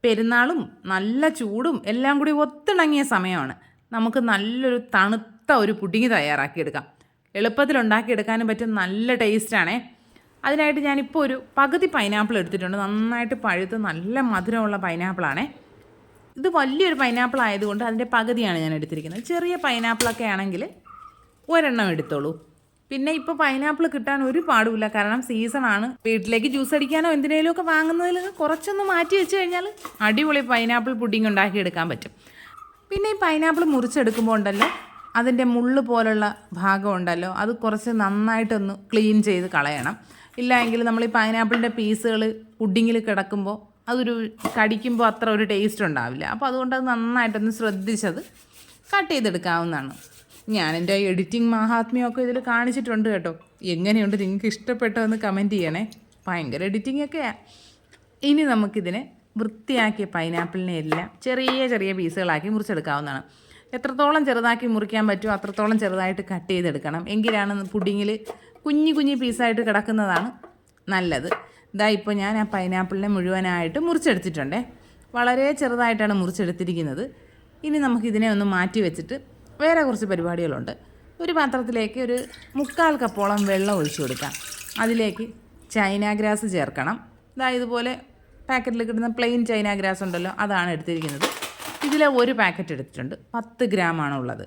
പെരുന്നാളും നല്ല ചൂടും എല്ലാം കൂടി ഒത്തിണങ്ങിയ സമയമാണ്. നമുക്ക് നല്ലൊരു തണുത്ത ഒരു പുഡിങ് തയ്യാറാക്കിയെടുക്കാം. എളുപ്പത്തിൽ ഉണ്ടാക്കിയെടുക്കാനും പറ്റും, നല്ല ടേസ്റ്റാണേ. അതിനായിട്ട് ഞാനിപ്പോൾ ഒരു പകുതി പൈനാപ്പിൾ എടുത്തിട്ടുണ്ട്. നന്നായിട്ട് പഴുത്ത് നല്ല മധുരമുള്ള പൈനാപ്പിളാണേ. ഇത് വലിയൊരു പൈനാപ്പിൾ ആയതുകൊണ്ട് അതിൻ്റെ പകുതിയാണ് ഞാൻ എടുത്തിരിക്കുന്നത്. ചെറിയ പൈനാപ്പിളൊക്കെ ആണെങ്കിൽ ഒരെണ്ണം എടുത്തോളൂ. പിന്നെ ഇപ്പോൾ പൈനാപ്പിൾ കിട്ടാൻ ഒരു പാടുമില്ല, കാരണം സീസണാണ്. വീട്ടിലേക്ക് ജ്യൂസ് അടിക്കാനോ എന്തിനേലും ഒക്കെ വാങ്ങുന്നതിൽ കുറച്ചൊന്ന് മാറ്റി വെച്ച് കഴിഞ്ഞാൽ അടിപൊളി പൈനാപ്പിൾ പുഡിങ് ഉണ്ടാക്കിയെടുക്കാൻ പറ്റും. പിന്നെ ഈ പൈനാപ്പിൾ മുറിച്ചെടുക്കുമ്പോൾ ഉണ്ടല്ലോ, അതിൻ്റെ മുള്ള് പോലുള്ള ഭാഗം ഉണ്ടല്ലോ, അത് കുറച്ച് നന്നായിട്ടൊന്ന് ക്ലീൻ ചെയ്ത് കളയണം. ഇല്ല എങ്കിൽ നമ്മൾ ഈ പൈനാപ്പിളിൻ്റെ പീസുകൾ പുഡിങ്ങിൽ കിടക്കുമ്പോൾ അതൊരു കടിക്കുമ്പോൾ അത്ര ഒരു ടേസ്റ്റ് ഉണ്ടാവില്ല. അപ്പോൾ അതുകൊണ്ട് അത് നന്നായിട്ടൊന്ന് ശ്രദ്ധിച്ചത് കട്ട് ചെയ്തെടുക്കാവുന്നതാണ്. ഞാൻ എൻ്റെ എഡിറ്റിംഗ് മഹാത്മ്യമൊക്കെ ഇതിൽ കാണിച്ചിട്ടുണ്ട് കേട്ടോ. എങ്ങനെയുണ്ട്, നിങ്ങൾക്ക് ഇഷ്ടപ്പെട്ടോ എന്ന് കമൻറ്റ് ചെയ്യണേ. ഭയങ്കര എഡിറ്റിംഗ് ഒക്കെയാണ്. ഇനി നമുക്കിതിനെ വൃത്തിയാക്കിയ പൈനാപ്പിളിനെ എല്ലാം ചെറിയ ചെറിയ പീസുകളാക്കി മുറിച്ചെടുക്കാവുന്നതാണ്. എത്രത്തോളം ചെറുതാക്കി മുറിക്കാൻ പറ്റുമോ അത്രത്തോളം ചെറുതായിട്ട് കട്ട് ചെയ്തെടുക്കണം. എങ്കിലാണ് പുഡിങ്ങിൽ കുഞ്ഞു കുഞ്ഞു പീസായിട്ട് കിടക്കുന്നതാണ് നല്ലത്. ഇതാ ഇപ്പോൾ ഞാൻ ആ പൈനാപ്പിളിനെ മുഴുവനായിട്ട് മുറിച്ചെടുത്തിട്ടുണ്ടേ. വളരെ ചെറുതായിട്ടാണ് മുറിച്ചെടുത്തിരിക്കുന്നത്. ഇനി നമുക്കിതിനെ ഒന്ന് മാറ്റി വെച്ചിട്ട് വേറെ കുറച്ച് പരിപാടികളുണ്ട്. ഒരു പാത്രത്തിലേക്ക് ഒരു 1/4 കപ്പോളം വെള്ളം ഒഴിച്ചു കൊടുക്കാം. അതിലേക്ക് ചൈന ഗ്രാസ് ചേർക്കണം. ഇതാ ഇതുപോലെ പാക്കറ്റിൽ കിട്ടുന്ന പ്ലെയിൻ ചൈന ഗ്രാസ് ഉണ്ടല്ലോ, അതാണ് എടുത്തിരിക്കുന്നത്. ഇതിലെ ഒരു പാക്കറ്റ് എടുത്തിട്ടുണ്ട്, 10 ഗ്രാമാണുള്ളത്.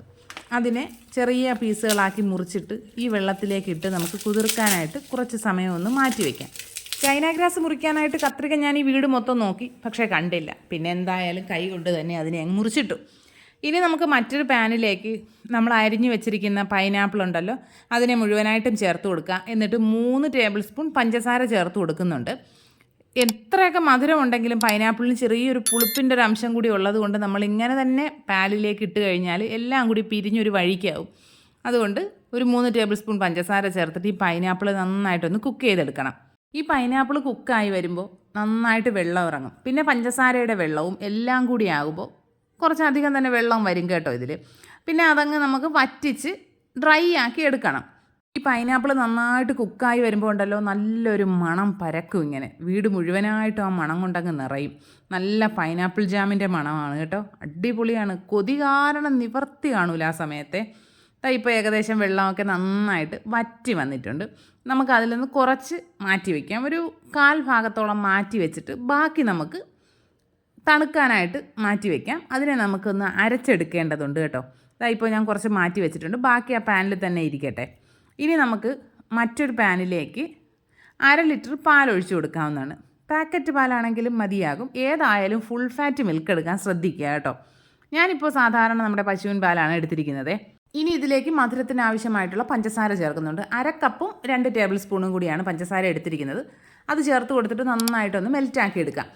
അതിനെ ചെറിയ പീസുകളാക്കി മുറിച്ചിട്ട് ഈ വെള്ളത്തിലേക്ക് ഇട്ട് നമുക്ക് കുതിർക്കാനായിട്ട് കുറച്ച് സമയം ഒന്ന് മാറ്റി വയ്ക്കാം. ചൈന ഗ്രാസ് മുറിക്കാനായിട്ട് കത്രിക ഞാൻ ഈ വീട് മൊത്തം നോക്കി, പക്ഷേ കണ്ടില്ല. പിന്നെ എന്തായാലും കൈ കൊണ്ട് തന്നെ അതിനെ അങ്ങ് മുറിച്ചിട്ടു. ഇനി നമുക്ക് മറ്റൊരു പാനിലേക്ക് നമ്മൾ അരിഞ്ഞു വെച്ചിരിക്കുന്ന പൈനാപ്പിൾ ഉണ്ടല്ലോ, അതിനെ മുഴുവനായിട്ടും ചേർത്ത് കൊടുക്കുക. എന്നിട്ട് 3 ടേബിൾ സ്പൂൺ പഞ്ചസാര ചേർത്ത് കൊടുക്കുന്നുണ്ട്. എത്രയൊക്കെ മധുരം ഉണ്ടെങ്കിലും പൈനാപ്പിളിന് ചെറിയൊരു പുളിപ്പിൻ്റെ ഒരു അംശം കൂടി ഉള്ളത് കൊണ്ട് നമ്മളിങ്ങനെ തന്നെ പാലിലേക്ക് ഇട്ട് കഴിഞ്ഞാൽ എല്ലാം കൂടി പിരിഞ്ഞൊരു വഴിക്കാവും. അതുകൊണ്ട് ഒരു 3 ടേബിൾ സ്പൂൺ പഞ്ചസാര ചേർത്തിട്ട് ഈ പൈനാപ്പിൾ നന്നായിട്ടൊന്ന് കുക്ക് ചെയ്തെടുക്കണം. ഈ പൈനാപ്പിൾ കുക്കായി വരുമ്പോൾ നന്നായിട്ട് വെള്ളം ഇറങ്ങും. പിന്നെ പഞ്ചസാരയുടെ വെള്ളവും എല്ലാം കൂടി ആകുമ്പോൾ കുറച്ചധികം തന്നെ വെള്ളം വരും കേട്ടോ ഇതിൽ. പിന്നെ അതങ്ങ് നമുക്ക് വറ്റിച്ച് ഡ്രൈ ആക്കി എടുക്കണം. ഈ പൈനാപ്പിൾ നന്നായിട്ട് കുക്കായി വരുമ്പോൾ ഉണ്ടല്ലോ, നല്ലൊരു മണം പരക്കും. ഇങ്ങനെ വീട് മുഴുവനായിട്ടും ആ മണം കൊണ്ടങ്ങ് നിറയും. നല്ല പൈനാപ്പിൾ ജാമിൻ്റെ മണമാണ് കേട്ടോ, അടിപൊളിയാണ്. കൊതി കാരണം നിവർത്തി കാണൂല ആ സമയത്തെ. ഇപ്പോൾ ഏകദേശം വെള്ളമൊക്കെ നന്നായിട്ട് വറ്റി വന്നിട്ടുണ്ട്. നമുക്കതിൽ നിന്ന് കുറച്ച് മാറ്റി വയ്ക്കാം. ഒരു 1/4 ഭാഗത്തോളം മാറ്റി വെച്ചിട്ട് ബാക്കി നമുക്ക് തണുക്കാനായിട്ട് മാറ്റി വയ്ക്കാം. അതിനെ നമുക്കൊന്ന് അരച്ചെടുക്കേണ്ടതുണ്ട് കേട്ടോ. ഇപ്പോൾ ഞാൻ കുറച്ച് മാറ്റി വെച്ചിട്ടുണ്ട്, ബാക്കി ആ പാനിൽ തന്നെ ഇരിക്കട്ടെ. ഇനി നമുക്ക് മറ്റൊരു പാനിലേക്ക് 1/2 ലിറ്റർ പാലൊഴിച്ച് കൊടുക്കാവുന്നതാണ്. പാക്കറ്റ് പാലാണെങ്കിലും മതിയാകും. ഏതായാലും ഫുൾ ഫാറ്റ് മിൽക്ക് എടുക്കാൻ ശ്രദ്ധിക്കുക കേട്ടോ. ഞാനിപ്പോൾ സാധാരണ നമ്മുടെ പശുവിൻ പാലാണ് എടുത്തിരിക്കുന്നത്. ഇനി ഇതിലേക്ക് മധുരത്തിന് ആവശ്യമായിട്ടുള്ള പഞ്ചസാര ചേർക്കുന്നുണ്ട്. 1/2 കപ്പും 2 ടേബിൾ സ്പൂണും കൂടിയാണ് പഞ്ചസാര എടുത്തിരിക്കുന്നത്. അത് ചേർത്ത് കൊടുത്തിട്ട് നന്നായിട്ടൊന്ന് മെൽറ്റാക്കി എടുക്കാം.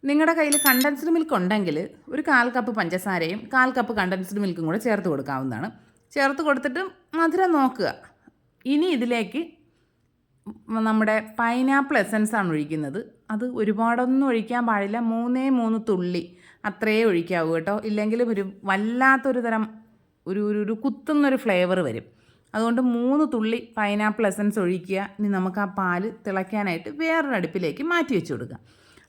നിങ്ങളുടെ കയ്യിൽ കണ്ടൻസ്ഡ് മിൽക്ക് ഉണ്ടെങ്കിൽ ഒരു 1/4 കപ്പ് പഞ്ചസാരയും 1/4 കപ്പ് കണ്ടൻസ്ഡ് മിൽക്കും കൂടെ ചേർത്ത് കൊടുക്കാവുന്നതാണ്. ചേർത്ത് കൊടുത്തിട്ട് മധുരം നോക്കുക. ഇനി ഇതിലേക്ക് നമ്മുടെ പൈനാപ്പിൾ എസൻസാണ് ഒഴിക്കുന്നത്. അത് ഒരുപാടൊന്നും ഒഴിക്കാൻ പാടില്ല, 3 തുള്ളി അത്രയേ ഒഴിക്കാവൂ കേട്ടോ. ഇല്ലെങ്കിൽ ഒരു വല്ലാത്തൊരു തരം ഒരു കുത്തുന്നൊരു ഫ്ലേവർ വരും. അതുകൊണ്ട് 3 തുള്ളി പൈനാപ്പിൾ എസൻസ് ഒഴിക്കുക. ഇനി നമുക്ക് ആ പാല് തിളയ്ക്കാനായിട്ട് വേറൊരു അടുപ്പിലേക്ക് മാറ്റി വെച്ച് കൊടുക്കുക.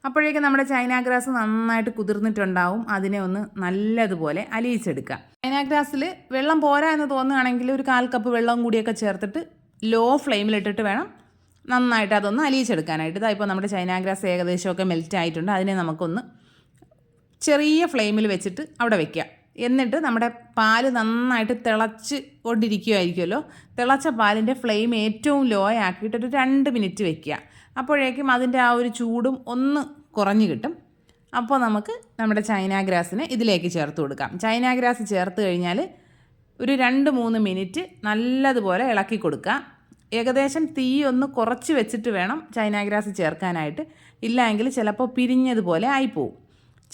അപ്പോഴേക്കും നമ്മുടെ ചൈന ഗ്രാസ് നന്നായിട്ട് കുതിർന്നിട്ടുണ്ടാവും. അതിനെ ഒന്ന് നല്ലതുപോലെ അലിയിച്ചെടുക്കുക. ചൈന ഗ്രാസിൽ വെള്ളം പോരാ എന്ന് തോന്നുകയാണെങ്കിൽ ഒരു 1/4 കപ്പ് വെള്ളം കൂടിയൊക്കെ ചേർത്തിട്ട് ലോ ഫ്ലെയിമിലിട്ടിട്ട് വേണം നന്നായിട്ട് അതൊന്ന് അലിയിച്ചെടുക്കാനായിട്ട്. ഇപ്പോൾ നമ്മുടെ ചൈന ഗ്രാസ് ഏകദേശമൊക്കെ മെൽറ്റ് ആയിട്ടുണ്ട്. അതിനെ നമുക്കൊന്ന് ചെറിയ ഫ്ലെയിമിൽ വെച്ചിട്ട് അവിടെ വയ്ക്കുക. എന്നിട്ട് നമ്മുടെ പാല് നന്നായിട്ട് തിളച്ച് കൊണ്ടിരിക്കുമായിരിക്കുമല്ലോ, തിളച്ച പാലിൻ്റെ ഫ്ലെയിം ഏറ്റവും ലോ ആക്കിയിട്ട് ഒരു 2 മിനിറ്റ് വയ്ക്കുക. അപ്പോഴേക്കും അതിൻ്റെ ആ ഒരു ചൂടും ഒന്ന് കുറഞ്ഞു കിട്ടും. അപ്പോൾ നമുക്ക് നമ്മുടെ ചൈന ഗ്രാസിനെ ഇതിലേക്ക് ചേർത്ത് കൊടുക്കാം. ചൈന ഗ്രാസ് ചേർത്ത് കഴിഞ്ഞാൽ ഒരു 2-3 മിനിറ്റ് നല്ലതുപോലെ ഇളക്കി കൊടുക്കുക. ഏകദേശം തീ ഒന്ന് കുറച്ച് വെച്ചിട്ട് വേണം ചൈന ഗ്രാസ് ചേർക്കാനായിട്ട്. ഇല്ലെങ്കിൽ ചിലപ്പോൾ പിരിഞ്ഞതുപോലെ ആയിപ്പോവും.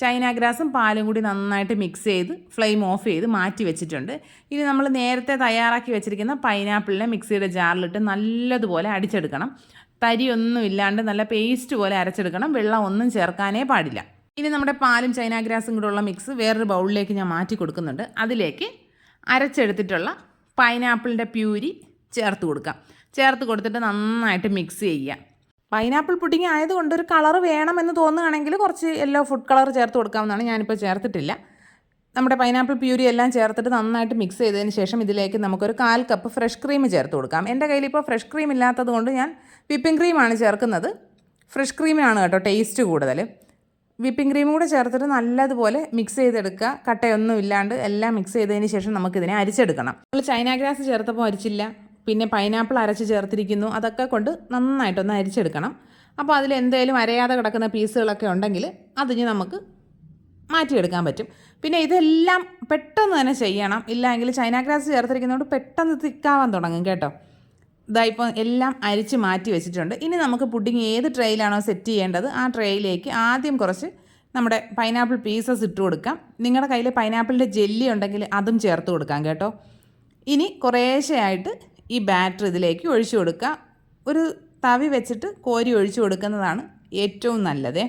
ചൈന ഗ്രാസും പാലും കൂടി നന്നായിട്ട് മിക്സ് ചെയ്ത് ഫ്ലെയിം ഓഫ് ചെയ്ത് മാറ്റി വെച്ചിട്ടുണ്ട്. ഇനി നമ്മൾ നേരത്തെ തയ്യാറാക്കി വെച്ചിരിക്കുന്ന പൈനാപ്പിളിനെ മിക്സിയുടെ ജാറിലിട്ട് നല്ലതുപോലെ അടിച്ചെടുക്കണം. തരിയൊന്നും ഇല്ലാണ്ട് നല്ല പേസ്റ്റ് പോലെ അരച്ചെടുക്കണം. വെള്ളം ഒന്നും ചേർക്കാനേ പാടില്ല. ഇനി നമ്മുടെ പാലും ചൈന ഗ്രാസും കൂടെ ഉള്ള മിക്സ് വേറൊരു ബൗളിലേക്ക് ഞാൻ മാറ്റി കൊടുക്കുന്നുണ്ട്. അതിലേക്ക് അരച്ചെടുത്തിട്ടുള്ള പൈനാപ്പിളിൻ്റെ പ്യൂരി ചേർത്ത് കൊടുക്കാം. ചേർത്ത് കൊടുത്തിട്ട് നന്നായിട്ട് മിക്സ് ചെയ്യുക. പൈനാപ്പിൾ പുഡിംഗ് ആയതുകൊണ്ട് ഒരു കളർ വേണമെന്ന് തോന്നുകയാണെങ്കിൽ കുറച്ച് യെല്ലോ ഫുഡ് കളർ ചേർത്ത് കൊടുക്കാവുന്നതാണ്. ഞാനിപ്പോൾ ചേർത്തിട്ടില്ല. നമ്മുടെ പൈനാപ്പിൾ പ്യൂരി എല്ലാം ചേർത്തിട്ട് നന്നായിട്ട് മിക്സ് ചെയ്തതിന് ശേഷം ഇതിലേക്ക് നമുക്കൊരു 1/4 കപ്പ് ഫ്രഷ് ക്രീം ചേർത്ത് കൊടുക്കാം. എൻ്റെ കയ്യിൽ ഇപ്പോൾ ഫ്രഷ് ക്രീം ഇല്ലാത്തത് കൊണ്ട് ഞാൻ വിപ്പിംഗ് ക്രീമാണ് ചേർക്കുന്നത്. ഫ്രഷ് ക്രീമാണ് കേട്ടോ ടേസ്റ്റ് കൂടുതൽ. വിപ്പിംഗ് ക്രീം കൂടെ ചേർത്തിട്ട് നല്ലതുപോലെ മിക്സ് ചെയ്തെടുക്കുക. കട്ടയൊന്നും ഇല്ലാണ്ട് എല്ലാം മിക്സ് ചെയ്തതിന് ശേഷം നമുക്കിതിനെ അരിച്ചെടുക്കണം. നമ്മൾ ചൈന ഗ്രാസ് ചേർത്തപ്പോൾ അരിച്ചില്ല, പിന്നെ പൈനാപ്പിൾ അരച്ച് ചേർത്തിരിക്കുന്നു. അതൊക്കെ കൊണ്ട് നന്നായിട്ടൊന്ന് അരിച്ചെടുക്കണം. അപ്പോൾ അതിൽ എന്തെങ്കിലും അരയാതെ കിടക്കുന്ന പീസുകളൊക്കെ ഉണ്ടെങ്കിൽ അതിന് നമുക്ക് മാറ്റിയെടുക്കാൻ പറ്റും. പിന്നെ ഇതെല്ലാം പെട്ടെന്ന് തന്നെ ചെയ്യണം, ഇല്ലെങ്കിൽ ചൈന ഗ്രാസ് ചേർത്തിരിക്കുന്നതുകൊണ്ട് പെട്ടെന്ന് തിക്കാവാൻ തുടങ്ങും കേട്ടോ. ഇതായിപ്പോൾ എല്ലാം അരിച്ച് മാറ്റി വെച്ചിട്ടുണ്ട്. ഇനി നമുക്ക് പുഡിംഗ് ഏത് ട്രേയിലാണോ സെറ്റ് ചെയ്യേണ്ടത് ആ ട്രേയിലേക്ക് ആദ്യം കുറച്ച് നമ്മുടെ പൈനാപ്പിൾ പീസസ് ഇട്ട് കൊടുക്കാം. നിങ്ങളുടെ കയ്യിൽ പൈനാപ്പിളിൻ്റെ ജെല്ലി ഉണ്ടെങ്കിൽ അതും ചേർത്ത് കൊടുക്കാം കേട്ടോ. ഇനി കുറേശ്ശെയായിട്ട് ഈ ബാറ്റർ ഇതിലേക്ക് ഒഴിച്ചു കൊടുക്കുക. ഒരു തവി വെച്ചിട്ട് കോരി ഒഴിച്ചു കൊടുക്കുന്നതാണ് ഏറ്റവും നല്ലത്.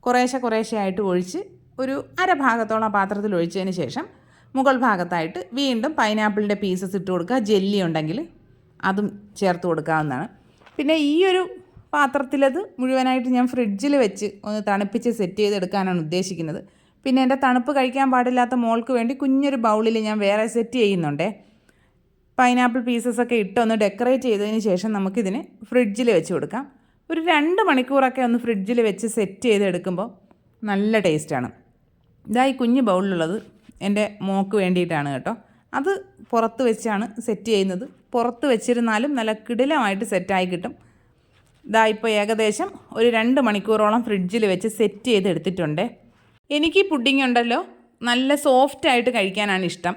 കുറേശ്ശെയായിട്ട് ഒഴിച്ച് ഒരു അരഭാഗത്തോളം പാത്രത്തിൽ ഒഴിച്ചതിന് ശേഷം മുകൾ ഭാഗത്തായിട്ട് വീണ്ടും പൈനാപ്പിളിൻ്റെ പീസസ് ഇട്ട് കൊടുക്കുക. ജെല്ലി ഉണ്ടെങ്കിൽ അതും ചേർത്ത് കൊടുക്കാവുന്നതാണ്. പിന്നെ ഈ ഒരു പാത്രത്തിലത് മുഴുവനായിട്ട് ഞാൻ ഫ്രിഡ്ജിൽ വെച്ച് ഒന്ന് തണുപ്പിച്ച് സെറ്റ് ചെയ്തെടുക്കാനാണ് ഉദ്ദേശിക്കുന്നത്. പിന്നെ എൻ്റെ തണുപ്പ് കഴിക്കാൻ പാടില്ലാത്ത മോൾക്ക് വേണ്ടി കുഞ്ഞൊരു ബൗളിൽ ഞാൻ വേറെ സെറ്റ് ചെയ്യുന്നുണ്ടേ. പൈനാപ്പിൾ പീസസൊക്കെ ഇട്ട് ഒന്ന് ഡെക്കറേറ്റ് ചെയ്തതിന് ശേഷം നമുക്കിതിന് ഫ്രിഡ്ജിൽ വെച്ച് കൊടുക്കാം. ഒരു 2 മണിക്കൂറൊക്കെ ഒന്ന് ഫ്രിഡ്ജിൽ വെച്ച് സെറ്റ് ചെയ്തെടുക്കുമ്പോൾ നല്ല ടേസ്റ്റാണ്. ഇതായി കുഞ്ഞ് ബൗളിലുള്ളത് എൻ്റെ മോൾക്ക് വേണ്ടിയിട്ടാണ് കേട്ടോ. അത് പുറത്ത് വെച്ചാണ് സെറ്റ് ചെയ്യുന്നത്. പുറത്ത് വെച്ചിരുന്നാലും നല്ല കിടിലമായിട്ട് സെറ്റായി കിട്ടും. ഇപ്പോൾ ഏകദേശം ഒരു 2 മണിക്കൂറോളം ഫ്രിഡ്ജിൽ വെച്ച് സെറ്റ് ചെയ്തെടുത്തിട്ടുണ്ട്. എനിക്ക് ഈ പുഡിംഗ് ഉണ്ടല്ലോ നല്ല സോഫ്റ്റായിട്ട് കഴിക്കാനാണ് ഇഷ്ടം.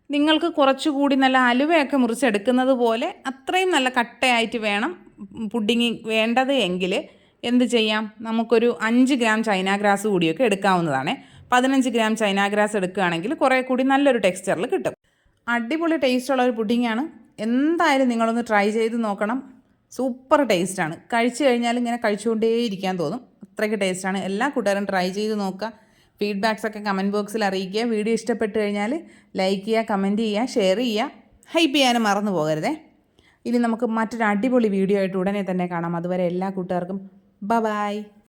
നിങ്ങൾക്ക് കുറച്ചുകൂടി നല്ല അലുവയൊക്കെ മുറിച്ചെടുക്കുന്നത് പോലെ അത്രയും നല്ല കട്ടയായിട്ട് വേണം പുഡിംഗ് വേണ്ടത് എങ്കിൽ എന്ത് ചെയ്യാം, നമുക്കൊരു 5 ഗ്രാം ചൈന ഗ്രാസ് കൂടിയൊക്കെ എടുക്കാവുന്നതാണ്. 15 ഗ്രാം ചൈന ഗ്രാസ് എടുക്കുകയാണെങ്കിൽ കുറേ കൂടി നല്ലൊരു ടെക്സ്ചറിൽ കിട്ടും. അടിപൊളി ടേസ്റ്റുള്ള ഒരു പുഡിങ്ങാണ്. എന്തായാലും നിങ്ങളൊന്ന് ട്രൈ ചെയ്ത് നോക്കണം. സൂപ്പർ ടേസ്റ്റാണ്. കഴിച്ചു കഴിഞ്ഞാൽ ഇങ്ങനെ കഴിച്ചുകൊണ്ടേയിരിക്കാൻ തോന്നും, അത്രയ്ക്ക് ടേസ്റ്റാണ്. എല്ലാ കൂട്ടുകാരും ട്രൈ ചെയ്ത് നോക്കുക. ഫീഡ്ബാക്സൊക്കെ കമൻറ്റ് ബോക്സിൽ അറിയിക്കുക. വീഡിയോ ഇഷ്ടപ്പെട്ട് കഴിഞ്ഞാൽ ലൈക്ക് ചെയ്യുക, കമൻറ്റ് ചെയ്യുക, ഷെയർ ചെയ്യുക, ഹൈപ്പ് ചെയ്യാനും മറന്നു പോകരുതേ. ഇനി നമുക്ക് മറ്റൊരു അടിപൊളി വീഡിയോ ആയിട്ട് ഉടനെ തന്നെ കാണാം. അതുവരെ എല്ലാ കൂട്ടുകാർക്കും ബൈ.